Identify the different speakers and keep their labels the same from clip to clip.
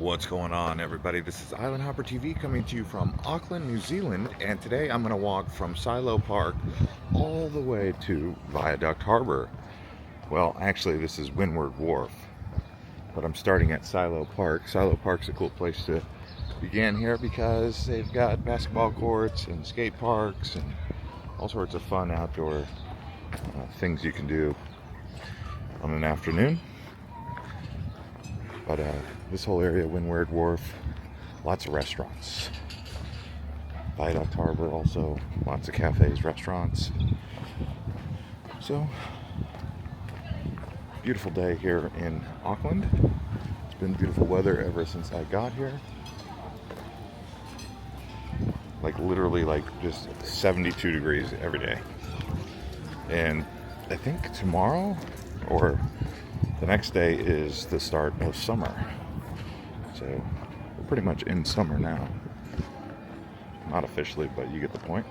Speaker 1: What's going on, everybody? This is Island Hopper TV coming to you from Auckland, New Zealand, and today I'm going to walk from Silo Park all the way to Viaduct Harbour. Well, actually this is Wynyard Wharf, but I'm starting at Silo Park. Silo Park's a cool place to begin here because they've got basketball courts and skate parks and all sorts of fun outdoor things you can do on an afternoon. But this whole area, Wynyard Wharf, lots of restaurants. Viaduct Harbour also, lots of cafes, restaurants. So, beautiful day here in Auckland. It's been beautiful weather ever since I got here. Like literally like just 72 degrees every day. And I think tomorrow or the next day is the start of summer. So we're pretty much in summer now. Not officially, but you get the point.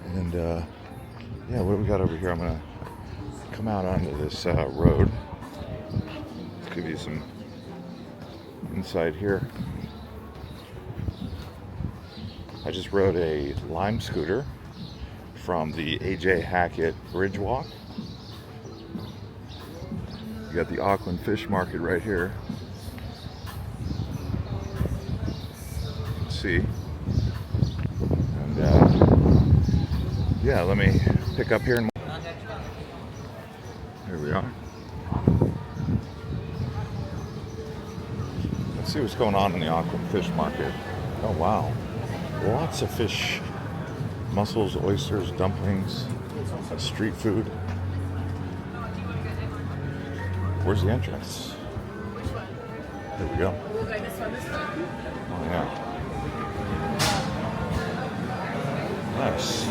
Speaker 1: And yeah, what do we got over here? I'm gonna come out onto this road. Let's give you some insight here. I just rode a Lime scooter from the AJ Hackett Bridge Walk. You got the Auckland Fish Market right here. Let's see. And yeah, let me pick up here and here we are. Let's see what's going on in the Auckland Fish Market. Oh wow, lots of fish. Mussels, oysters, dumplings, street food. Where's the entrance? There we go. Oh yeah. Nice.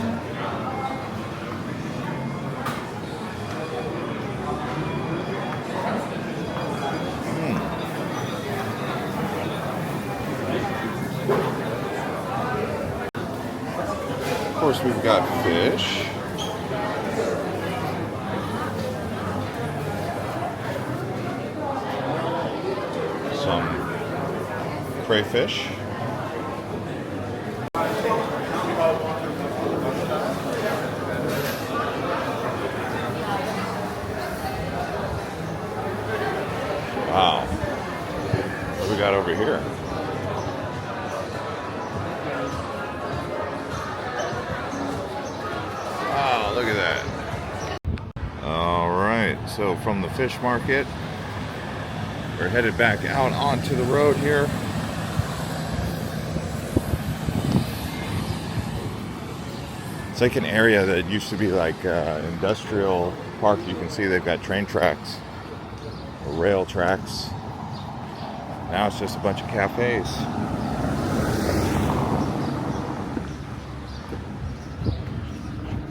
Speaker 1: Of course, we've got fish. Some crayfish. Wow. What do we got over here? Wow, look at that. All right, so from the fish market, we're headed back out onto the road here. It's like an area that used to be like industrial park. You can see they've got train tracks, or rail tracks. Now it's just a bunch of cafes.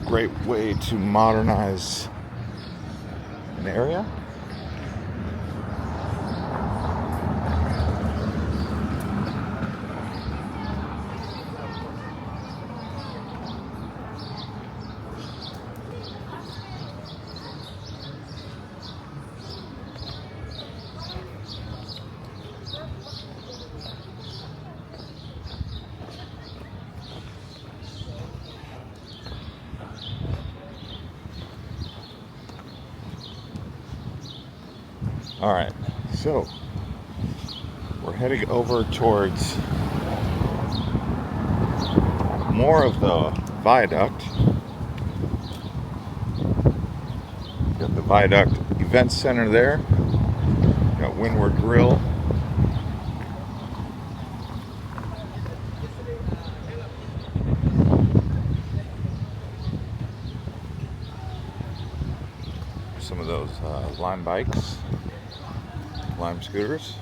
Speaker 1: Great way to modernize an area. All right, so we're heading over towards more of the viaduct. Got the Viaduct Event Center there. Got Wynyard Grill. Some of those Lime bikes. Lime scooters.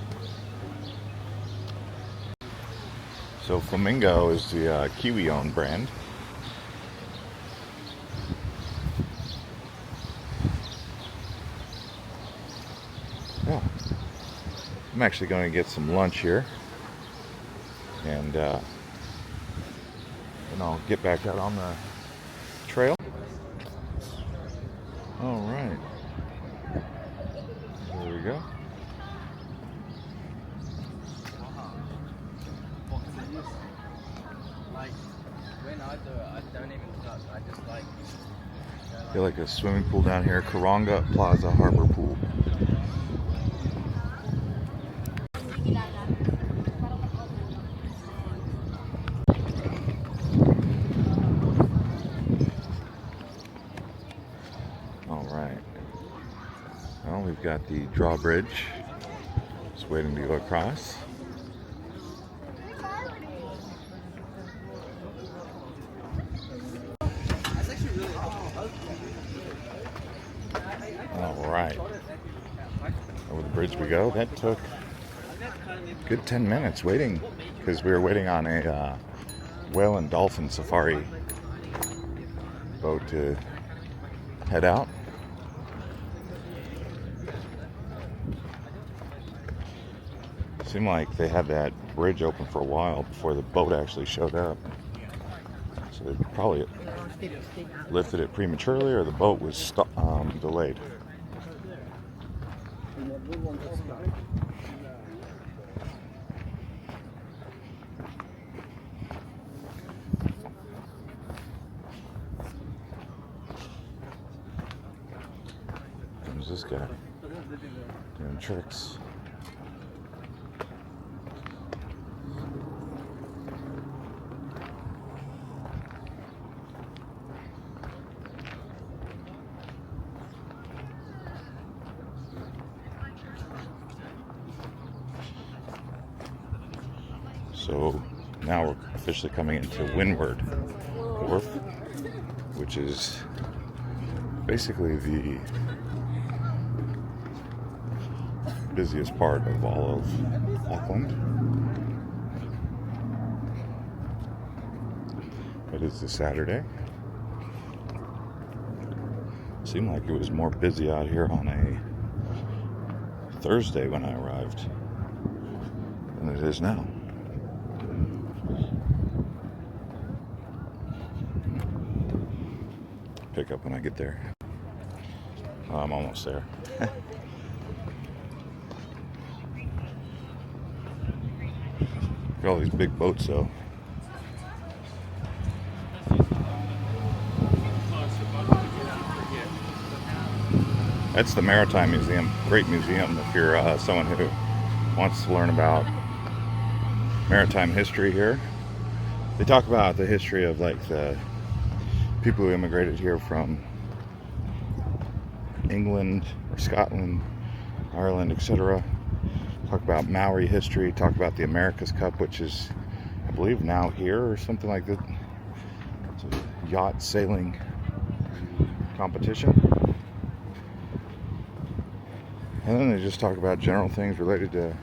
Speaker 1: So Flamingo is the Kiwi-owned brand. Yeah, I'm actually going to get some lunch here, and then I'll get back out on the trail. All right. you go.
Speaker 2: Like when I do it, I don't even touch. I just like.
Speaker 1: Feel like a swimming pool down here, Karonga Plaza Harbor Pool. All right. Well, we've got the drawbridge. Just waiting to go across. All right. Over the bridge we go. That took a good 10 minutes waiting because we were waiting on a whale and dolphin safari boat to head out. Seemed like they had that bridge open for a while before the boat actually showed up. So they probably lifted it prematurely, or the boat was delayed. Who's this guy doing tricks? So now we're officially coming into Wynyard Wharf, which is basically the busiest part of all of Auckland. It is a Saturday. Seemed like it was more busy out here on a Thursday when I arrived than it is now. Pick up when I get there. I'm almost there. Look at all these big boats though. That's the Maritime Museum. Great museum if you're someone who wants to learn about maritime history here. They talk about the history of like the people who immigrated here from England or Scotland, Ireland, etc. Talk about Maori history, talk about the America's Cup, which is, I believe, now here or something like that. It's a yacht sailing competition. And then they just talk about general things related to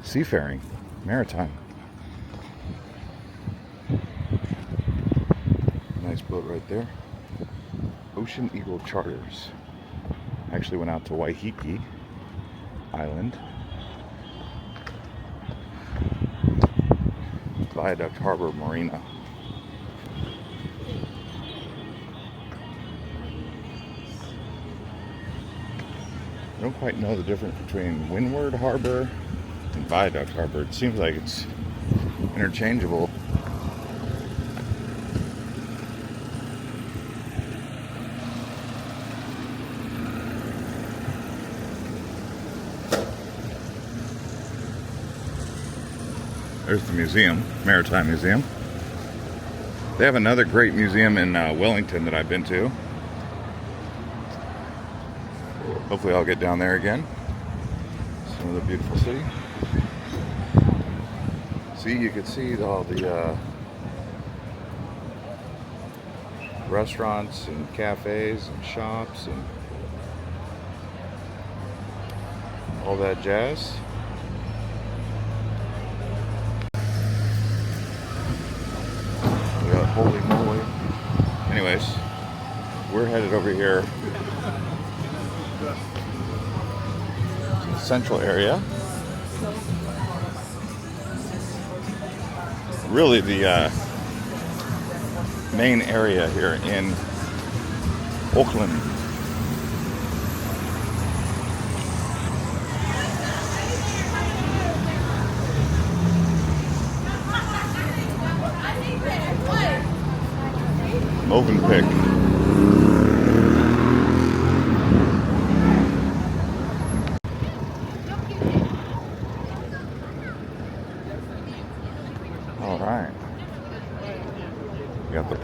Speaker 1: seafaring, maritime. Nice boat right there. Ocean Eagle Charters. Actually went out to Waiheke Island. Viaduct Harbour Marina. I don't quite know the difference between Wynyard Harbour and Viaduct Harbour. It seems like it's interchangeable. There's the museum, Maritime Museum. They have another great museum in Wellington that I've been to. Hopefully I'll get down there again. It's another beautiful city. See, you can see all the restaurants and cafes and shops and all that jazz. Holy moly. Anyways, we're headed over here to the central area. Really the main area here in Auckland.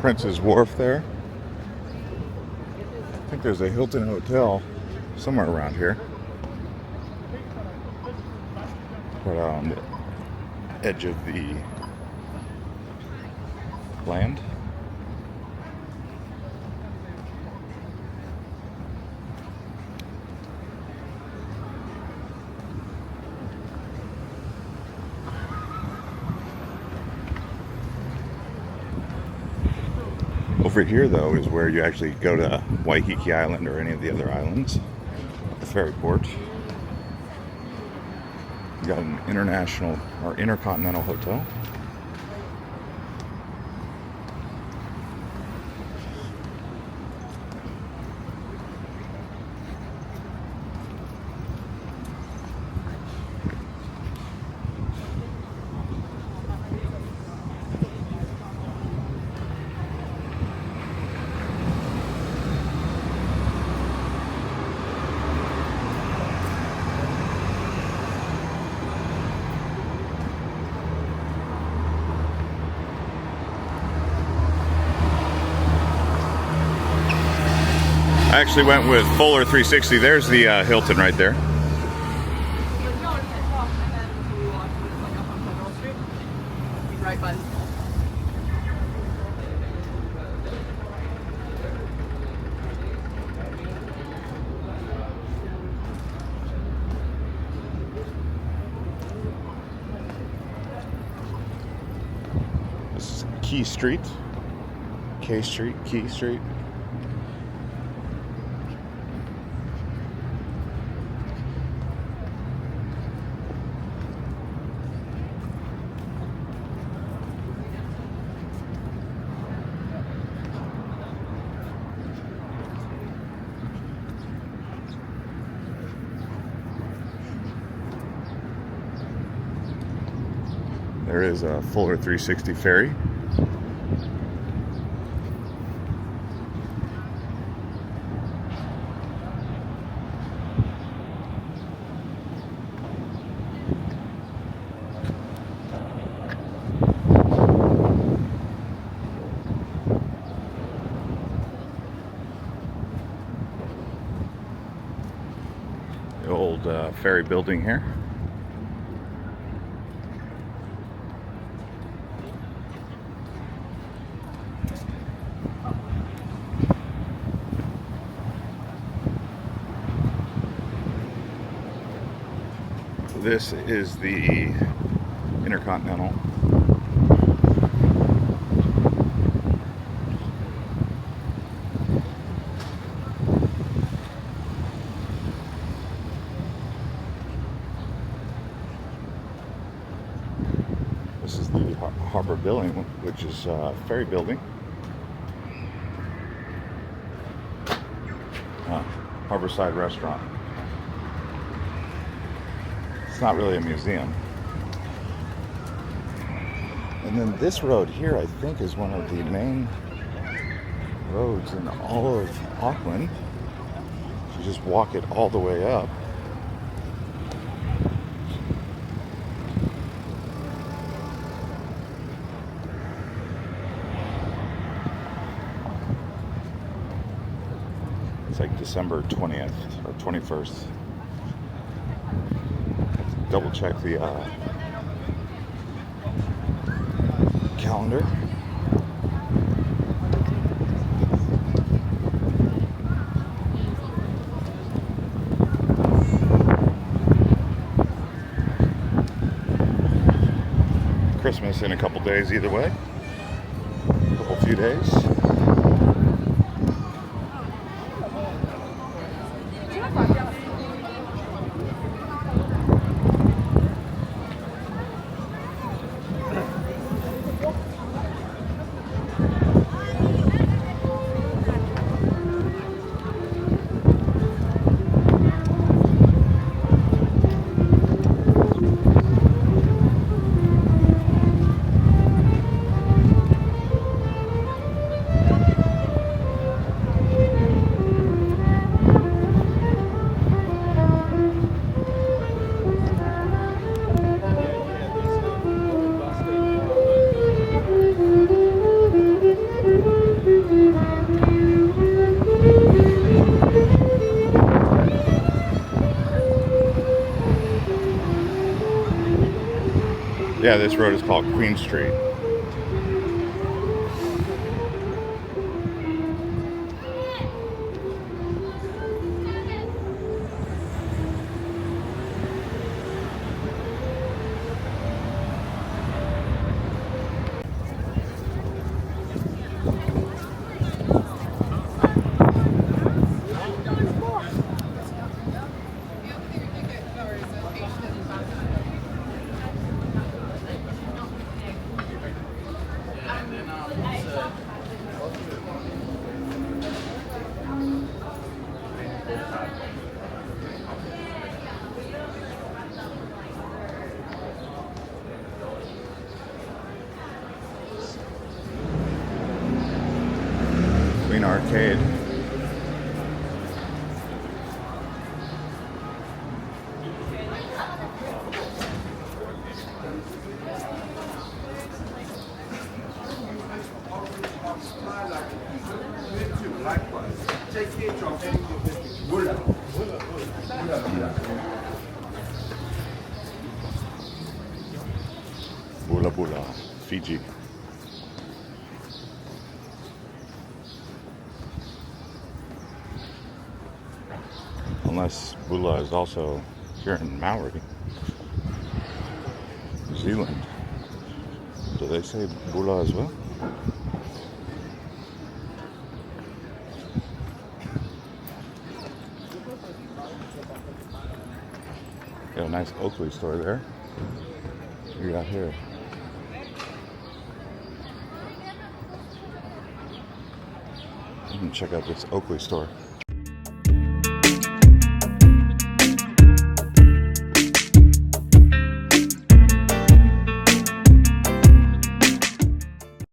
Speaker 1: Prince's Wharf there. I think there's a Hilton Hotel somewhere around here. Right on the edge of the land. Over here, though, is where you actually go to Waiheke Island or any of the other islands, the ferry port. You got an international or intercontinental hotel. I actually went with Fuller 360. There's the Hilton right there.
Speaker 3: Right button.
Speaker 1: This is Key Street. K Street, Key Street. There is a Fuller 360 ferry. The old ferry building here. This is the Intercontinental. This is the Harbor Building, which is ferry building. Harborside Restaurant. It's not really a museum. And then this road here, I think, is one of the main roads in all of Auckland. You just walk it all the way up. It's like December 20th or 21st. Double check the calendar. Christmas in a couple days either way. A few days. Yeah, this road is called Queen Street. Queen Arcade. Bula Bula, Fiji. Unless Bula is also here in Maori, New Zealand. Do they say Bula as well? Got a nice Oakley store there. What we got here? You can check out this Oakley store.